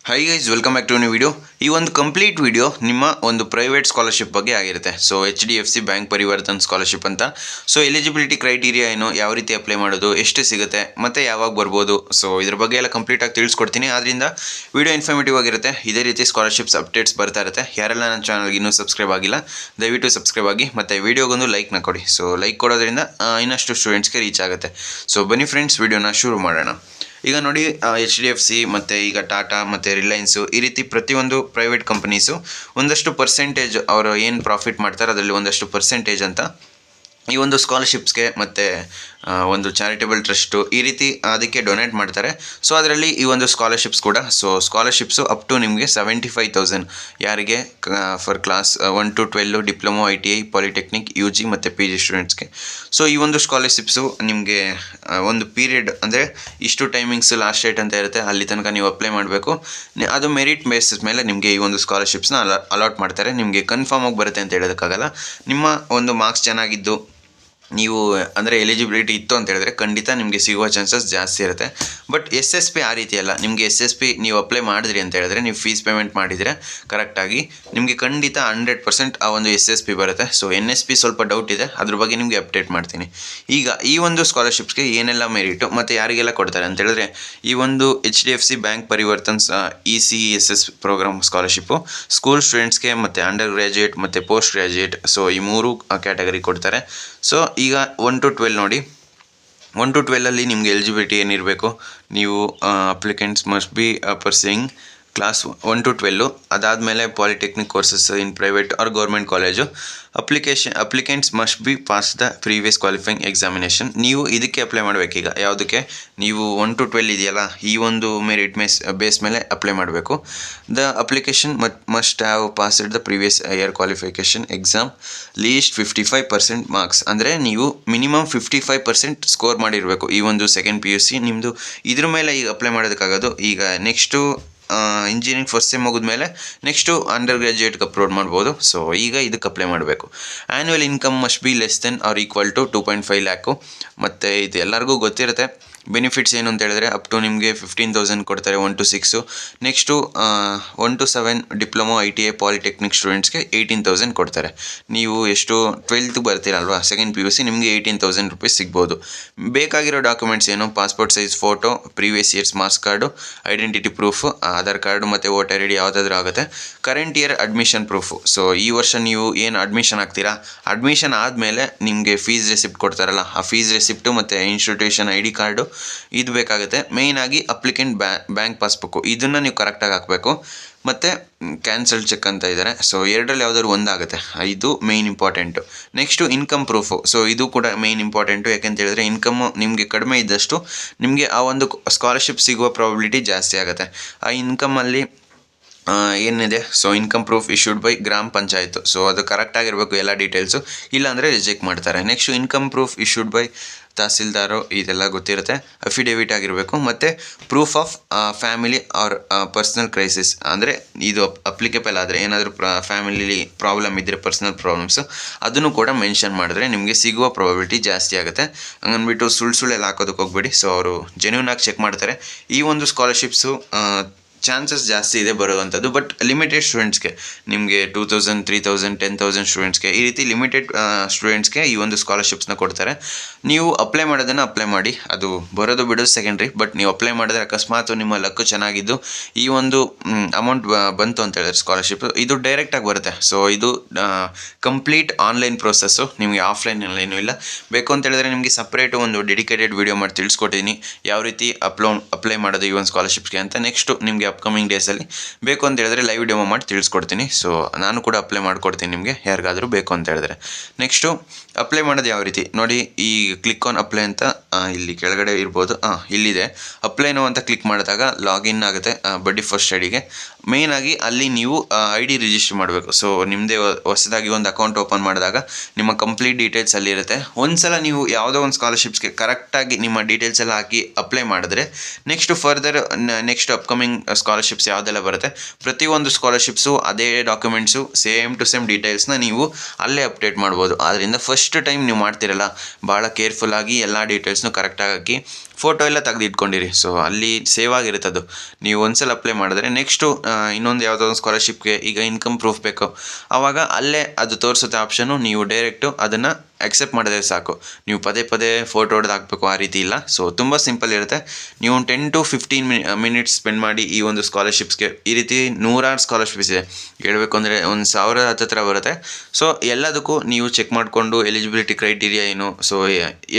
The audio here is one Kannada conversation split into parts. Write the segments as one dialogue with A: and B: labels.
A: Hi guys, welcome back to new video. ಈ ಒಂದು ಕಂಪ್ಲೀಟ್ ವಿಡಿಯೋ ನಿಮ್ಮ ಒಂದು ಪ್ರೈವೇಟ್ ಸ್ಕಾಲರ್ಶಿಪ್ ಬಗ್ಗೆ ಆಗಿರುತ್ತೆ. So HDFC bank Parivartan scholarship ಅಂತ. ಸೊ ಎಲಿಜಿಬಿಲಿಟಿ ಕ್ರೈಟೀರಿಯಾ ಏನು, ಯಾವ ರೀತಿ ಅಪ್ಲೈ ಮಾಡೋದು, ಎಷ್ಟು ಸಿಗುತ್ತೆ ಮತ್ತು ಯಾವಾಗ ಬರ್ಬೋದು, ಸೊ ಇದ್ರ ಬಗ್ಗೆ ಎಲ್ಲ ಕಂಪ್ಲೀಟಾಗಿ ತಿಳಿಸ್ಕೊಡ್ತೀನಿ. ಆದ್ದರಿಂದ ವಿಡಿಯೋ ಇನ್ಫಾರ್ಮೇಟಿವ್ ಆಗಿರುತ್ತೆ. ಇದೇ ರೀತಿ ಸ್ಕಾಲರ್ಶಿಪ್ಸ್ ಅಪ್ಡೇಟ್ಸ್ ಬರ್ತಾ ಇರುತ್ತೆ. ಯಾರೆಲ್ಲ ನನ್ನ ಚಾನಲ್ಗೆ ಇನ್ನೂ ಸಬ್ಸ್ಕ್ರೈಬ್ ಆಗಿಲ್ಲ ದಯವಿಟ್ಟು ಸಬ್ಸ್ಕ್ರೈಬ್ ಆಗಿ ಮತ್ತು ವಿಡಿಯೋಗೊಂದು ಲೈಕ್ನ ಕೊಡಿ. ಸೊ ಲೈಕ್ ಕೊಡೋದ್ರಿಂದ ಇನ್ನಷ್ಟು ಸ್ಟೂಡೆಂಟ್ಸ್ಗೆ ರೀಚ್ ಆಗುತ್ತೆ. ಸೊ ಬನ್ನಿ ಫ್ರೆಂಡ್ಸ್, ವಿಡಿಯೋನ ಶುರು ಮಾಡೋಣ. ಈಗ ನೋಡಿ, HDFC ಮತ್ತು ಈಗ ಟಾಟಾ ಮತ್ತು ರಿಲಯನ್ಸು ಈ ರೀತಿ ಪ್ರತಿಯೊಂದು ಪ್ರೈವೇಟ್ ಕಂಪನೀಸು ಒಂದಷ್ಟು ಪರ್ಸೆಂಟೇಜ್ ಅವರು ಏನು ಪ್ರಾಫಿಟ್ ಮಾಡ್ತಾರೆ ಅದರಲ್ಲಿ ಒಂದಷ್ಟು ಪರ್ಸೆಂಟೇಜ್ ಅಂತ ಈ ಒಂದು ಸ್ಕಾಲರ್ಶಿಪ್ಸ್ಗೆ ಮತ್ತು ಒಂದು ಚಾರಿಟೇಬಲ್ ಟ್ರಸ್ಟು ಈ ರೀತಿ ಅದಕ್ಕೆ ಡೊನೇಟ್ ಮಾಡ್ತಾರೆ. ಸೊ ಅದರಲ್ಲಿ ಈ ಒಂದು ಸ್ಕಾಲರ್ಶಿಪ್ಸ್ ಕೂಡ, ಸೊ ಸ್ಕಾಲರ್ಶಿಪ್ಸು ಅಪ್ ಟು ನಿಮಗೆ 75,000 ಯಾರಿಗೆ for class 1 to 12 diploma, ITI, polytechnic, UG ಮತ್ತು PG ಸ್ಟೂಡೆಂಟ್ಸ್ಗೆ. ಸೊ ಈ ಒಂದು ಸ್ಕಾಲರ್ಶಿಪ್ಸು ನಿಮಗೆ ಒಂದು ಪೀರಿಯಡ್ ಅಂದರೆ ಇಷ್ಟು ಟೈಮಿಂಗ್ಸು ಲಾಸ್ಟ್ ಡೇಟ್ ಅಂತ ಇರುತ್ತೆ, ಅಲ್ಲಿ ತನಕ ನೀವು ಅಪ್ಲೈ ಮಾಡಬೇಕು. ಅದು ಮೆರಿಟ್ ಬೇಸಿಸ್ ಮೇಲೆ ನಿಮಗೆ ಈ ಒಂದು ಸ್ಕಾಲರ್ಶಿಪ್ಸ್ನ ಅಲಾಟ್ ಮಾಡ್ತಾರೆ. ನಿಮಗೆ ಕನ್ಫರ್ಮ್ ಆಗಿ ಬರುತ್ತೆ ಅಂತ ಹೇಳೋದಕ್ಕಾಗಲ್ಲ. ನಿಮ್ಮ ಒಂದು ಮಾರ್ಕ್ಸ್ ಚೆನ್ನಾಗಿದ್ದು ನೀವು ಅಂದರೆ ಎಲಿಜಿಬಿಲಿಟಿ ಇತ್ತು ಅಂತ ಹೇಳಿದ್ರೆ ಖಂಡಿತ ನಿಮಗೆ ಸಿಗುವ ಚಾನ್ಸಸ್ ಜಾಸ್ತಿ ಇರುತ್ತೆ. ಬಟ್ SSP ಆ ರೀತಿ ಅಲ್ಲ. ನಿಮಗೆ SSP ನೀವು ಅಪ್ಲೈ ಮಾಡಿದ್ರಿ ಅಂತ ಹೇಳಿದ್ರೆ, ನೀವು ಫೀಸ್ ಪೇಮೆಂಟ್ ಮಾಡಿದರೆ ಕರೆಕ್ಟಾಗಿ ನಿಮಗೆ ಖಂಡಿತ 100% ಆ ಒಂದು SSP ಬರುತ್ತೆ. ಸೊ NSP ಸ್ವಲ್ಪ ಡೌಟ್ ಇದೆ, ಅದ್ರ ಬಗ್ಗೆ ನಿಮಗೆ ಅಪ್ಡೇಟ್ ಮಾಡ್ತೀನಿ. ಈಗ ಈ ಒಂದು ಸ್ಕಾಲರ್ಶಿಪ್ಸ್ಗೆ ಏನೆಲ್ಲ ಮೆರಿಟು ಮತ್ತು ಯಾರಿಗೆಲ್ಲ ಕೊಡ್ತಾರೆ ಅಂತ ಹೇಳಿದ್ರೆ, ಈ ಒಂದು HDFC ಬ್ಯಾಂಕ್ ಪರಿವರ್ತನ್ಸ್ ECESS ಪ್ರೋಗ್ರಾಮ್ ಸ್ಕಾಲರ್ಶಿಪ್ಪು ಸ್ಕೂಲ್ ಸ್ಟೂಡೆಂಟ್ಸ್ಗೆ ಮತ್ತು ಅಂಡರ್ ಗ್ರ್ಯಾಜುಯೇಟ್ ಮತ್ತು ಪೋಸ್ಟ್ ಗ್ರ್ಯಾಜುಯೇಟ್, ಸೊ ಈ 3 ಕ್ಯಾಟಗರಿ ಕೊಡ್ತಾರೆ. ಸೊ ಈಗ 1 to 12 ನೋಡಿ, 1 to 12 ನಿಮಗೆ ಎಲಿಜಿಬಿಲಿಟಿ ಏನಿರಬೇಕು, ನೀವು applicants must be pursuing class 1 to 12. ಅದಾದಮೇಲೆ polytechnic courses in private or government college. Applicants must be pass the previous qualifying examination. ನೀವು ಇದಕ್ಕೆ ಅಪ್ಲೈ ಮಾಡಬೇಕೀಗ. ಯಾವುದಕ್ಕೆ? ನೀವು 1 to 12 ಇದೆಯಲ್ಲ, ಈ ಒಂದು ಮೆರಿಟ್ ಬೇಸ್ ಮೇಲೆ ಅಪ್ಲೈ ಮಾಡಬೇಕು. The application must have passed the previous year qualification exam least 55% marks. ಅಂದರೆ ನೀವು ಮಿನಿಮಮ್ 55% ಸ್ಕೋರ್ ಮಾಡಿರಬೇಕು. ಈ ಒಂದು ಸೆಕೆಂಡ್ PUC ನಿಮ್ಮದು. ಇದ್ರ ಮೇಲೆ ಈಗ ಅಪ್ಲೈ ಮಾಡೋದಕ್ಕಾಗೋದು. ಈಗ ನೆಕ್ಸ್ಟು ಇಂಜಿನಿಯರಿಂಗ್ ಫಸ್ಟ್ ಸೆಮ್ ಮುಗಿದ್ಮೇಲೆ ನೆಕ್ಸ್ಟು ಅಂಡರ್ ಗ್ರ್ಯಾಜುಯೇಟ್ಗೆ ಅಪ್ಲೋಡ್ ಮಾಡ್ಬೋದು. ಸೊ ಈಗ ಇದಕ್ಕೆ ಅಪ್ಲೈ ಮಾಡಬೇಕು. Annual income must be less than or equal to 2.5 lakh. ಮತ್ತು ಇದು ಎಲ್ಲರಿಗೂ ಗೊತ್ತಿರುತ್ತೆ. ಬೆನಿಫಿಟ್ಸ್ ಏನು ಅಂತ ಹೇಳಿದ್ರೆ, ಅಪ್ ಟು ನಿಮಗೆ 15,000 ಕೊಡ್ತಾರೆ 1 to 6. Next 1 to 7 diploma, ITI, polytechnic ಸ್ಟೂಡೆಂಟ್ಸ್ಗೆ 18,000 ಕೊಡ್ತಾರೆ. ನೀವು ಎಷ್ಟು 12th ಬರ್ತೀರಲ್ವಾ, ಸೆಕೆಂಡ್ PUC, ನಿಮಗೆ 18,000 ರೂಪೀಸ್ ಸಿಗ್ಬೋದು. ಬೇಕಾಗಿರೋ ಡಾಕ್ಯುಮೆಂಟ್ಸ್ ಏನು? Passport size photo, previous years marks card, identity proof, Aadhaar card ಮತ್ತು ವೋಟರ್ ID ಯಾವುದಾದ್ರೂ ಆಗುತ್ತೆ. Current year admission proof. So ಈ ವರ್ಷ ನೀವು ಏನು ಅಡ್ಮಿಷನ್ ಆಗ್ತೀರಾ, ಅಡ್ಮಿಷನ್ ಆದಮೇಲೆ ನಿಮಗೆ ಫೀಸ್ ರೆಸಿಪ್ಟ್ ಕೊಡ್ತಾರಲ್ಲ, ಆ ಫೀಸ್ ರೆಸಿಪ್ಟು ಮತ್ತು ಇನ್ಸ್ಟಿಟ್ಯೂಷನ್ ID ಕಾರ್ಡು ಇದು ಬೇಕಾಗುತ್ತೆ. ಮೇಯ್ನಾಗಿ ಅಪ್ಲಿಕೆಂಟ್ ಬ್ಯಾಂಕ್ ಪಾಸ್ಬುಕ್ಕು, ಇದನ್ನು ನೀವು ಕರೆಕ್ಟಾಗಿ ಹಾಕಬೇಕು. ಮತ್ತು ಕ್ಯಾನ್ಸಲ್ ಚೆಕ್ ಅಂತ ಇದ್ದಾರೆ. ಸೊ ಎರಡರಲ್ಲಿ ಯಾವುದಾದ್ರು ಒಂದಾಗುತ್ತೆ, ಇದು main important. Next income proof. So ಇದು ಕೂಡ ಮೇಯ್ನ್ ಇಂಪಾರ್ಟೆಂಟು. ಯಾಕೆಂತ ಹೇಳಿದ್ರೆ ಇನ್ಕಮ್ಮು ನಿಮಗೆ ಕಡಿಮೆ ಇದ್ದಷ್ಟು ನಿಮಗೆ ಆ ಒಂದು ಸ್ಕಾಲರ್ಶಿಪ್ ಸಿಗುವ ಪ್ರಾಬಿಲಿಟಿ ಜಾಸ್ತಿ ಆಗುತ್ತೆ. ಆ ಇನ್ಕಮಲ್ಲಿ ಏನಿದೆ, so income proof issued by ಗ್ರಾಮ ಪಂಚಾಯತ್. ಸೊ ಅದು ಕರೆಕ್ಟಾಗಿರಬೇಕು ಎಲ್ಲ ಡೀಟೇಲ್ಸು, ಇಲ್ಲಾಂದರೆ ರಿಜೆಕ್ಟ್ ಮಾಡ್ತಾರೆ. Next income proof issued by tahsildar, ಇದೆಲ್ಲ ಗೊತ್ತಿರುತ್ತೆ. ಅಫಿಡೇವಿಟ್ ಆಗಿರಬೇಕು. ಮತ್ತು proof of family or personal crisis, ಅಂದರೆ ಇದು ಅಪ್ಲಿಕೇಬಲ್ ಆದರೆ ಏನಾದರೂ ಫ್ಯಾಮಿಲಿಲಿ ಪ್ರಾಬ್ಲಮ್ ಇದ್ದರೆ, ಪರ್ಸ್ನಲ್ ಪ್ರಾಬ್ಲಮ್ಸು, ಅದನ್ನು ಕೂಡ ಮೆನ್ಷನ್ ಮಾಡಿದ್ರೆ ನಿಮಗೆ ಸಿಗುವ ಪ್ರಾಬಿಲಿಟಿ ಜಾಸ್ತಿ ಆಗುತ್ತೆ. ಹಂಗನ್ಬಿಟ್ಟು ಸುಳ್ಳೆಲ್ಲ ಹಾಕೋದಕ್ಕೆ ಹೋಗಬೇಡಿ. ಸೊ ಅವರು ಜೆನ್ಯೂನಾಗಿ ಚೆಕ್ ಮಾಡ್ತಾರೆ. ಈ ಒಂದು ಸ್ಕಾಲರ್ಶಿಪ್ಸು ಚಾನ್ಸಸ್ ಜಾಸ್ತಿ ಇದೆ ಬರುವಂಥದ್ದು. ಬಟ್ ಲಿಮಿಟೆಡ್ ಸ್ಟೂಡೆಂಟ್ಸ್ಗೆ, ನಿಮಗೆ 2,000, 3,000, 10,000 ಸ್ಟೂಡೆಂಟ್ಸ್ಗೆ, ಈ ರೀತಿ ಲಿಮಿಟೆಡ್ ಸ್ಟೂಡೆಂಟ್ಸ್ಗೆ ಈ ಒಂದು ಸ್ಕಾಲರ್ಶಿಪ್ಸ್ನ ಕೊಡ್ತಾರೆ. ನೀವು ಅಪ್ಲೈ ಮಾಡೋದನ್ನು ಅಪ್ಲೈ ಮಾಡಿ, ಅದು ಬರೋದು ಬಿಡೋದು ಸೆಕೆಂಡ್ರಿ. ಬಟ್ ನೀವು ಅಪ್ಲೈ ಮಾಡಿದ್ರೆ ಅಕಸ್ಮಾತ್ ನಿಮ್ಮ ಲಕ್ಕು ಚೆನ್ನಾಗಿದ್ದು ಈ ಒಂದು ಅಮೌಂಟ್ ಬಂತು ಅಂತ ಹೇಳಿದ್ರೆ ಸ್ಕಾಲರ್ಶಿಪ್, ಇದು ಡೈರೆಕ್ಟಾಗಿ ಬರುತ್ತೆ. ಸೊ ಇದು ಕಂಪ್ಲೀಟ್ ಆನ್ಲೈನ್ ಪ್ರೋಸೆಸ್ಸು, ನಿಮಗೆ ಆಫ್ಲೈನಲ್ಲಿ ಏನೂ ಇಲ್ಲ. ಬೇಕು ಅಂತ ಹೇಳಿದ್ರೆ ನಿಮಗೆ ಸಪ್ರೇಟು ಒಂದು ಡೆಡಿಕೇಟೆಡ್ ವಿಡಿಯೋ ಮಾಡಿ ತಿಳಿಸ್ಕೊಟ್ಟಿದ್ದೀನಿ ಯಾವ ರೀತಿ ಅಪ್ಲೈ ಮಾಡೋದು ಈ ಒಂದು ಸ್ಕಾಲರ್ಶಿಪ್ಸ್ಗೆ ಅಂತ. ನೆಕ್ಸ್ಟು ನಿಮಗೆ ಅಪ್ಕಮಿಂಗ್ ಡೇಸಲ್ಲಿ ಬೇಕು ಅಂತ ಹೇಳಿದ್ರೆ ಲೈವ್ ಡೆಮೋ ಮಾಡಿ ತಿಳಿಸ್ಕೊಡ್ತೀನಿ. ಸೊ ನಾನು ಕೂಡ ಅಪ್ಲೈ ಮಾಡಿಕೊಡ್ತೀನಿ ನಿಮಗೆ, ಯಾರಿಗಾದರೂ ಬೇಕು ಅಂತ ಹೇಳಿದ್ರೆ. ನೆಕ್ಸ್ಟು ಅಪ್ಲೈ ಮಾಡೋದು ಯಾವ ರೀತಿ ನೋಡಿ. ಈ ಕ್ಲಿಕ್ ಆನ್ ಅಪ್ಲೈ ಅಂತ ಇಲ್ಲಿ ಕೆಳಗಡೆ ಇರ್ಬೋದು, ಇಲ್ಲಿದೆ ಅಪ್ಲೈ ನೋ ಅಂತ ಕ್ಲಿಕ್ ಮಾಡಿದಾಗ ಲಾಗಿನ್ ಆಗುತ್ತೆ ಬಡ್ಡಿ ಫಸ್ಟ್ ಐಡಿಗೆ. ಮೇಯ್ನಾಗಿ ಅಲ್ಲಿ ನೀವು ಐ ಡಿ ರಿಜಿಸ್ಟರ್ ಮಾಡಬೇಕು. ಸೊ ನಿಮ್ಮದೇ ಹೊಸದಾಗಿ ಒಂದು ಅಕೌಂಟ್ ಓಪನ್ ಮಾಡಿದಾಗ ನಿಮ್ಮ ಕಂಪ್ಲೀಟ್ ಡೀಟೇಲ್ಸ್ ಅಲ್ಲಿರುತ್ತೆ. ಒಂದು ಸಲ ನೀವು ಯಾವುದೋ ಒಂದು ಸ್ಕಾಲರ್ಶಿಪ್ಸ್ಗೆ ಕರೆಕ್ಟಾಗಿ ನಿಮ್ಮ ಡೀಟೇಲ್ಸ್ ಎಲ್ಲ ಹಾಕಿ ಅಪ್ಲೈ ಮಾಡಿದ್ರೆ ನೆಕ್ಸ್ಟ್ ಅಪ್ಕಮಿಂಗ್ ಸ್ಕಾಲರ್ಶಿಪ್ಸ್ ಯಾವುದೆಲ್ಲ ಬರುತ್ತೆ ಪ್ರತಿಯೊಂದು ಸ್ಕಾಲರ್ಶಿಪ್ಸು ಅದೇ ಡಾಕ್ಯುಮೆಂಟ್ಸು ಸೇಮ್ ಟು ಸೇಮ್ ಡೀಟೇಲ್ಸ್ನ ನೀವು ಅಲ್ಲೇ ಅಪ್ಡೇಟ್ ಮಾಡ್ಬೋದು. ಆದ್ದರಿಂದ ಫಸ್ಟ್ ಟೈಮ್ ನೀವು ಮಾಡ್ತಿರಲ್ಲ, ಭಾಳ ಕೇರ್ಫುಲ್ಲಾಗಿ ಎಲ್ಲ ಡೀಟೇಲ್ಸ್ನು ಕರೆಕ್ಟಾಗಿ ಹಾಕಿ ಫೋಟೋ ಎಲ್ಲ ತೆಗೆದು ಇಟ್ಕೊಂಡಿರಿ. ಸೊ ಅಲ್ಲಿ ಸೇವ್ ಆಗಿರುತ್ತೆ ಅದು. ನೀವು ಒಂದ್ಸಲ ಅಪ್ಲೈ ಮಾಡಿದ್ರೆ ನೆಕ್ಸ್ಟು ಇನ್ನೊಂದು ಯಾವುದೋ ಒಂದು ಸ್ಕಾಲರ್ಶಿಪ್ಗೆ ಈಗ ಇನ್ಕಮ್ ಪ್ರೂಫ್ ಬೇಕು, ಆವಾಗ ಅಲ್ಲೇ ಅದು ತೋರಿಸುತ್ತೆ ಆಪ್ಷನ್ನು. ನೀವು ಡೈರೆಕ್ಟು ಅದನ್ನು ಅಕ್ಸೆಪ್ಟ್ ಮಾಡಿದ್ರೆ ಸಾಕು. ನೀವು ಪದೇ ಪದೇ ಫೋಟೋ ಹೊಡೆದು ಹಾಕಬೇಕು ಆ ರೀತಿ ಇಲ್ಲ. ಸೊ ತುಂಬ ಸಿಂಪಲ್ ಇರುತ್ತೆ. ನೀವು 10 to 15 ಮಿನಿಟ್ಸ್ ಸ್ಪೆಂಡ್ ಮಾಡಿ ಈ ಒಂದು ಸ್ಕಾಲರ್ಶಿಪ್ಸ್ಗೆ. ಈ ರೀತಿ ನೂರಾರು ಸ್ಕಾಲರ್ಶಿಪ್ಸ್ ಇದೆ, ಹೇಳಬೇಕು ಅಂದರೆ 1,000 ಹತ್ತಿರ ಬರುತ್ತೆ. ಸೊ ಎಲ್ಲದಕ್ಕೂ ನೀವು ಚೆಕ್ ಮಾಡಿಕೊಂಡು ಎಲಿಜಿಬಿಲಿಟಿ ಕ್ರೈಟೀರಿಯಾ ಏನು, ಸೊ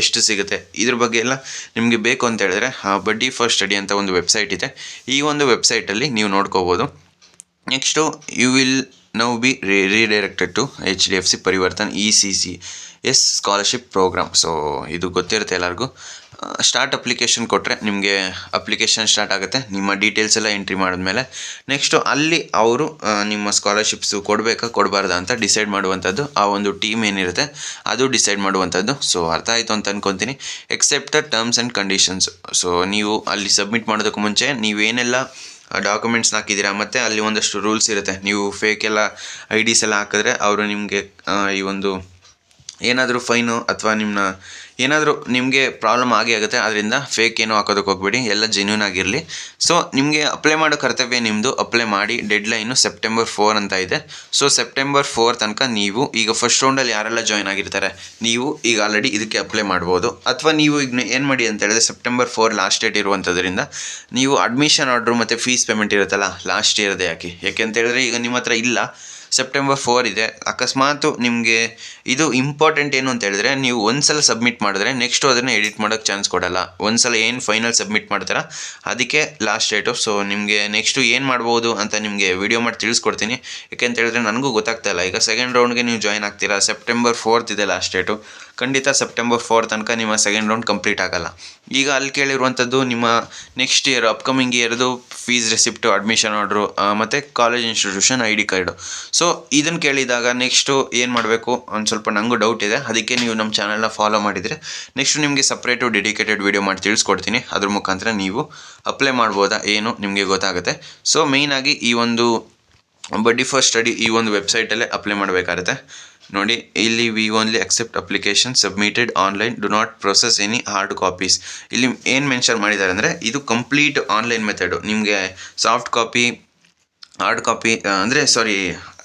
A: ಎಷ್ಟು ಸಿಗುತ್ತೆ ಇದ್ರ ಬಗ್ಗೆ ಎಲ್ಲ ನಿಮಗೆ ಬೇಕು ಅಂತ ಹೇಳಿದ್ರೆ ಬಡ್ಡಿ ಫಾರ್ ಸ್ಟಡಿ ಅಂತ ಒಂದು ವೆಬ್ಸೈಟ್ ಇದೆ. ಈ ಒಂದು ವೆಬ್ಸೈಟಲ್ಲಿ ನೀವು ನೋಡ್ಕೋಬೋದು. Next you will now be redirected to HDFC Parivartan ECCS scholarship program. So ಇದು ಗೊತ್ತಿರುತ್ತೆ ಎಲ್ಲರಿಗೂ. ಸ್ಟಾರ್ಟ್ ಅಪ್ಲಿಕೇಶನ್ ಕೊಟ್ಟರೆ ನಿಮಗೆ ಅಪ್ಲಿಕೇಶನ್ ಸ್ಟಾರ್ಟ್ ಆಗುತ್ತೆ. ನಿಮ್ಮ ಡೀಟೇಲ್ಸ್ ಎಲ್ಲ ಎಂಟ್ರಿ ಮಾಡಿದ್ಮೇಲೆ ನೆಕ್ಸ್ಟು ಅಲ್ಲಿ ಅವರು ನಿಮ್ಮ ಸ್ಕಾಲರ್ಶಿಪ್ಸು ಕೊಡಬೇಕಾ ಕೊಡಬಾರ್ದಾ ಅಂತ ಡಿಸೈಡ್ ಮಾಡುವಂಥದ್ದು. ಆ ಒಂದು ಟೀಮ್ ಏನಿರುತ್ತೆ ಅದು ಡಿಸೈಡ್ ಮಾಡುವಂಥದ್ದು. ಸೊ ಅರ್ಥ ಆಯಿತು ಅಂತ ಅಂದ್ಕೊತೀನಿ. Accept the terms and conditions. So ನೀವು ಅಲ್ಲಿ ಸಬ್ಮಿಟ್ ಮಾಡೋದಕ್ಕೂ ಮುಂಚೆ ನೀವೇನೆಲ್ಲ ಡಾಕ್ಯುಮೆಂಟ್ಸ್ನ ಹಾಕಿದ್ದೀರಾ, ಮತ್ತು ಅಲ್ಲಿ ಒಂದಷ್ಟು ರೂಲ್ಸ್ ಇರುತ್ತೆ. ನೀವು ಫೇಕ್ ಎಲ್ಲ IDs ಎಲ್ಲ ಹಾಕಿದ್ರೆ ಅವರು ನಿಮಗೆ ಈ ಒಂದು ಏನಾದರೂ ಫೈನು ಅಥವಾ ಏನಾದರೂ ನಿಮಗೆ ಪ್ರಾಬ್ಲಮ್ ಆಗುತ್ತೆ. ಅದರಿಂದ ಫೇಕ್ ಏನೂ ಹಾಕೋದಕ್ಕೆ ಹೋಗ್ಬೇಡಿ, ಎಲ್ಲ ಜೆನ್ಯೂನ್ ಆಗಿರಲಿ. ಸೊ ನಿಮಗೆ ಅಪ್ಲೈ ಮಾಡೋ ಕರ್ತವ್ಯ ನಿಮ್ಮದು. ಅಪ್ಲೈ ಮಾಡಿ. ಡೆಡ್ಲೈನು September 4 ಅಂತ ಇದೆ. ಸೊ September 4 ತನಕ ನೀವು ಈಗ ಫಸ್ಟ್ ರೌಂಡಲ್ಲಿ ಯಾರೆಲ್ಲ ಜಾಯ್ನ್ ಆಗಿರ್ತಾರೆ ನೀವು ಈಗ ಆಲ್ರೆಡಿ ಇದಕ್ಕೆ ಅಪ್ಲೈ ಮಾಡ್ಬೋದು. ಅಥವಾ ನೀವು ಈಗ ಏನು ಮಾಡಿ ಅಂತ ಹೇಳಿದ್ರೆ September 4 ಲಾಸ್ಟ್ ಡೇಟ್ ಇರುವಂಥದ್ರಿಂದ ನೀವು ಅಡ್ಮಿಷನ್ ಆರ್ಡ್ರು ಮತ್ತು ಫೀಸ್ ಪೇಮೆಂಟ್ ಇರುತ್ತಲ್ಲ ಲಾಸ್ಟ್ ಇಯರ್ದೇ ಯಾಕೆ ಅಂತ ಹೇಳಿದ್ರೆ ಈಗ ನಿಮ್ಮ ಹತ್ರ ಇಲ್ಲ, September 4 ಇದೆ. ಅಕಸ್ಮಾತ್ ನಿಮಗೆ ಇದು ಇಂಪಾರ್ಟೆಂಟ್ ಏನು ಅಂತ ಹೇಳಿದ್ರೆ ನೀವು ಒಂದು ಸಲ ಸಬ್ಮಿಟ್ ಮಾಡಿದ್ರೆ ನೆಕ್ಸ್ಟು ಅದನ್ನು ಎಡಿಟ್ ಮಾಡೋಕ್ಕೆ ಚಾನ್ಸ್ ಕೊಡಲ್ಲ. ಒಂದು ಸಲ ಏನು ಫೈನಲ್ ಸಬ್ಮಿಟ್ ಮಾಡ್ತಾರ ಅದಕ್ಕೆ ಲಾಸ್ಟ್ ಡೇಟು. ಸೊ ನಿಮಗೆ ನೆಕ್ಸ್ಟು ಏನು ಮಾಡ್ಬೋದು ಅಂತ ನಿಮಗೆ ವಿಡಿಯೋ ಮಾಡಿ ತಿಳಿಸ್ಕೊಡ್ತೀನಿ. ಯಾಕೆಂತ ಹೇಳಿದ್ರೆ ನನಗೂ ಗೊತ್ತಾಗ್ತಾ ಇಲ್ಲ. ಈಗ ಸೆಕೆಂಡ್ ರೌಂಡ್ಗೆ ನೀವು ಜಾಯ್ನ್ ಆಗ್ತೀರಾ, September 4 ಇದೆ ಲಾಸ್ಟ್ ಡೇಟು. ಖಂಡಿತ September 4 ತನಕ ನಿಮ್ಮ ಸೆಕೆಂಡ್ ರೌಂಡ್ ಕಂಪ್ಲೀಟ್ ಆಗೋಲ್ಲ. ಈಗ ಅಲ್ಲಿ ಕೇಳಿರುವಂಥದ್ದು ನಿಮ್ಮ ನೆಕ್ಸ್ಟ್ ಇಯರ್ ಅಪ್ಕಮಿಂಗ್ ಇಯರ್ದು ಫೀಸ್ ರೆಸಿಪ್ಟು, ಅಡ್ಮಿಷನ್ ಆರ್ಡ್ರು ಮತ್ತು college institution ID card. So ಇದನ್ನು ಕೇಳಿದಾಗ ನೆಕ್ಸ್ಟು ಏನು ಮಾಡಬೇಕು ಒಂದು ಸ್ವಲ್ಪ ನನಗೂ ಡೌಟ್ ಇದೆ. ಅದಕ್ಕೆ ನೀವು ನಮ್ಮ ಚಾನಲ್ನ ಫಾಲೋ ಮಾಡಿದರೆ ನೆಕ್ಸ್ಟು ನಿಮಗೆ ಸಪ್ರೇಟು ಡೆಡಿಕೇಟೆಡ್ ವಿಡಿಯೋ ಮಾಡಿ ತಿಳಿಸ್ಕೊಡ್ತೀನಿ. ಅದ್ರ ಮುಖಾಂತರ ನೀವು ಅಪ್ಲೈ ಮಾಡ್ಬೋದಾ ಏನು ನಿಮಗೆ ಗೊತ್ತಾಗುತ್ತೆ. ಸೊ ಮೇಯ್ನಾಗಿ ಈ ಒಂದು ಬಡ್ಡಿ ಫಾರ್ ಸ್ಟಡಿ ಈ ಒಂದು ವೆಬ್ಸೈಟಲ್ಲೇ ಅಪ್ಲೈ ಮಾಡಬೇಕಾಗುತ್ತೆ. ನೋಡಿ ಇಲ್ಲಿ we only accept application submitted online, do not process any hard copies. ಇಲ್ಲಿ ಏನು ಮೆನ್ಷನ್ ಮಾಡಿದ್ದಾರೆ ಅಂದರೆ ಇದು ಕಂಪ್ಲೀಟ್ ಆನ್ಲೈನ್ ಮೆಥಡು. ನಿಮಗೆ ಸಾಫ್ಟ್ ಕಾಪಿ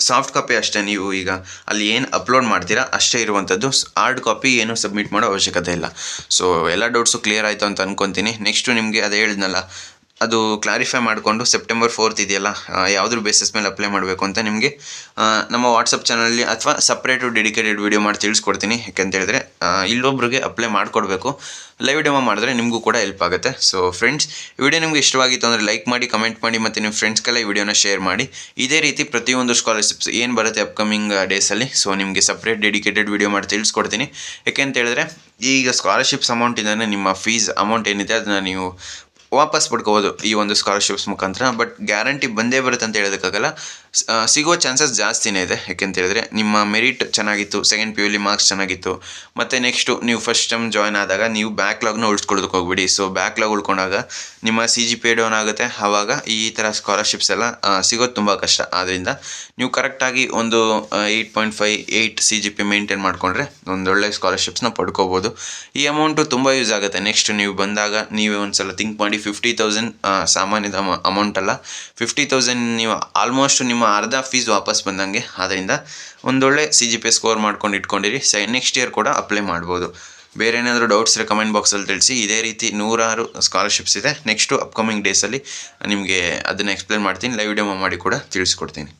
A: ಸಾಫ್ಟ್ ಕಾಪಿ ಅಷ್ಟೇ. ನೀವು ಈಗ ಅಲ್ಲಿ ಏನು ಅಪ್ಲೋಡ್ ಮಾಡ್ತೀರಾ ಅಷ್ಟೇ ಇರುವಂಥದ್ದು. ಹಾರ್ಡ್ ಕಾಪಿ ಏನು ಸಬ್ಮಿಟ್ ಮಾಡೋ ಅವಶ್ಯಕತೆ ಇಲ್ಲ. ಸೊ ಎಲ್ಲ ಡೌಟ್ಸು ಕ್ಲಿಯರ್ ಆಯಿತು ಅಂತ ಅಂದ್ಕೊತೀನಿ. ನೆಕ್ಸ್ಟು ನಿಮಗೆ ಅದೇ ಹೇಳಿದ್ನಲ್ಲ ಅದು ಕ್ಲಾರಿಫೈ ಮಾಡಿಕೊಂಡು September 4 ಇದೆಯಲ್ಲ ಯಾವುದ್ರ ಬೇಸಿಸ್ ಮೇಲೆ ಅಪ್ಲೈ ಮಾಡಬೇಕು ಅಂತ ನಿಮಗೆ ನಮ್ಮ ವಾಟ್ಸಪ್ ಚಾನಲಲ್ಲಿ ಅಥವಾ ಸಪ್ರೇಟು ಡೆಡಿಕೇಟೆಡ್ ವಿಡಿಯೋ ಮಾಡಿ ತಿಳಿಸ್ಕೊಡ್ತೀನಿ. ಯಾಕೆಂತ ಹೇಳಿದ್ರೆ ಇಲ್ಲೊಬ್ರಿಗೆ ಅಪ್ಲೈ ಮಾಡಿಕೊಡ್ಬೇಕು. ಲೈವ್ ಡೆಮೋ ಮಾಡಿದ್ರೆ ನಿಮಗೂ ಕೂಡ ಹೆಲ್ಪ್ ಆಗುತ್ತೆ. ಸೊ ಫ್ರೆಂಡ್ಸ್, ಈ ವಿಡಿಯೋ ನಿಮಗೆ ಇಷ್ಟವಾಗಿತ್ತು ಅಂದರೆ ಲೈಕ್ ಮಾಡಿ, ಕಮೆಂಟ್ ಮಾಡಿ ಮತ್ತು ನಿಮ್ಮ ಫ್ರೆಂಡ್ಸ್ಗೆಲ್ಲ ಈ ವಿಡಿಯೋನ ಶೇರ್ ಮಾಡಿ. ಇದೇ ರೀತಿ ಪ್ರತಿಯೊಂದು ಸ್ಕಾಲರ್ಶಿಪ್ಸ್ ಏನು ಬರುತ್ತೆ ಅಪ್ಕಮಿಂಗ್ ಡೇಸಲ್ಲಿ ಸೊ ನಿಮಗೆ ಸಪ್ರೇಟ್ ಡೆಡಿಕೇಟೆಡ್ ವಿಡಿಯೋ ಮಾಡಿ ತಿಳಿಸ್ಕೊಡ್ತೀನಿ. ಯಾಕೆಂತ ಹೇಳಿದ್ರೆ ಈಗ ಸ್ಕಾಲರ್ಶಿಪ್ಸ್ ಅಮೌಂಟಿಂದನೇ ನಿಮ್ಮ ಫೀಸ್ ಅಮೌಂಟ್ ಏನಿದೆ ಅದನ್ನು ನೀವು ವಾಪಸ್ ಪಡ್ಕೋಬೋದು ಈ ಒಂದು ಸ್ಕಾಲರ್ಶಿಪ್ಸ್ ಮುಖಾಂತರ. ಬಟ್ ಗ್ಯಾರಂಟಿ ಬಂದೇ ಬರುತ್ತೆ ಅಂತ ಹೇಳೋದಕ್ಕಾಗಲ್ಲ, ಸಿಗೋ ಚಾನ್ಸಸ್ ಜಾಸ್ತಿನೇ ಇದೆ. ಯಾಕೆಂತ ಹೇಳಿದ್ರೆ ನಿಮ್ಮ ಮೆರಿಟ್ ಚೆನ್ನಾಗಿತ್ತು, ಸೆಕೆಂಡ್ PUಲಿ ಮಾರ್ಕ್ಸ್ ಚೆನ್ನಾಗಿತ್ತು, ಮತ್ತು ನೆಕ್ಸ್ಟು ನೀವು ಫಸ್ಟ್ ಟೈಮ್ ಜಾಯ್ನ್ ಆದಾಗ ನೀವು ಬ್ಯಾಕ್ಲಾಗ್ನ ಉಳಿಸ್ಕೊಳ್ಳೋದಕ್ಕೆ ಹೋಗ್ಬಿಡಿ. ಸೊ ಬ್ಯಾಕ್ಲಾಗ್ ಉಳ್ಕೊಂಡಾಗ ನಿಮ್ಮ CGPA ಡೌನ್ ಆಗುತ್ತೆ. ಆವಾಗ ಈ ಥರ ಸ್ಕಾಲರ್ಶಿಪ್ಸ್ ಎಲ್ಲ ಸಿಗೋದು ತುಂಬ ಕಷ್ಟ. ಆದ್ದರಿಂದ ನೀವು ಕರೆಕ್ಟಾಗಿ ಒಂದು 8.58 CGPA ಮೇಂಟೈನ್ ಮಾಡಿಕೊಂಡ್ರೆ ಒಂದೊಳ್ಳೆ ಸ್ಕಾಲರ್ಶಿಪ್ಸ್ನ ಪಡ್ಕೋಬೋದು. ಈ ಅಮೌಂಟು ತುಂಬ ಯೂಸ್ ಆಗುತ್ತೆ. ನೆಕ್ಸ್ಟ್ ನೀವು ಬಂದಾಗ ನೀವೇ ಒಂದು ಸಲ ಥಿಂಕ್ ಮಾಡಿ. 50,000 ಸಾಮಾನ್ಯದ ಅಮೌಂಟ್ ಅಲ್ಲ, 50,000 ನೀವು ಆಲ್ಮೋಸ್ಟ್ ನಿಮ್ಮ ಅರ್ಧ ಫೀಸ್ ವಾಪಸ್ ಬಂದಂಗೆ. ಆದ್ದರಿಂದ ಒಂದೊಳ್ಳೆ CGPA ಸ್ಕೋರ್ ಮಾಡ್ಕೊಂಡು ಇಟ್ಕೊಂಡಿರಿ. ನೆಕ್ಸ್ಟ್ ಇಯರ್ ಕೂಡ ಅಪ್ಲೈ ಮಾಡ್ಬೋದು. ಬೇರೆ ಏನಾದರೂ ಡೌಟ್ಸ್ ಇದ್ದರೆ ಕಮೆಂಟ್ ಬಾಕ್ಸಲ್ಲಿ ತಿಳಿಸಿ. ಇದೇ ರೀತಿ ನೂರಾರು ಸ್ಕಾಲರ್ಶಿಪ್ಸ್ ಇದೆ. ನೆಕ್ಸ್ಟು ಅಪ್ಕಮಿಂಗ್ ಡೇಸಲ್ಲಿ ನಿಮಗೆ ಅದನ್ನು ಎಕ್ಸ್ಪ್ಲೇನ್ ಮಾಡ್ತೀನಿ, ಲೈವ್ ಡೆಮೋ ಮಾಡಿ ಕೂಡ ತಿಳಿಸ್ಕೊಡ್ತೀನಿ.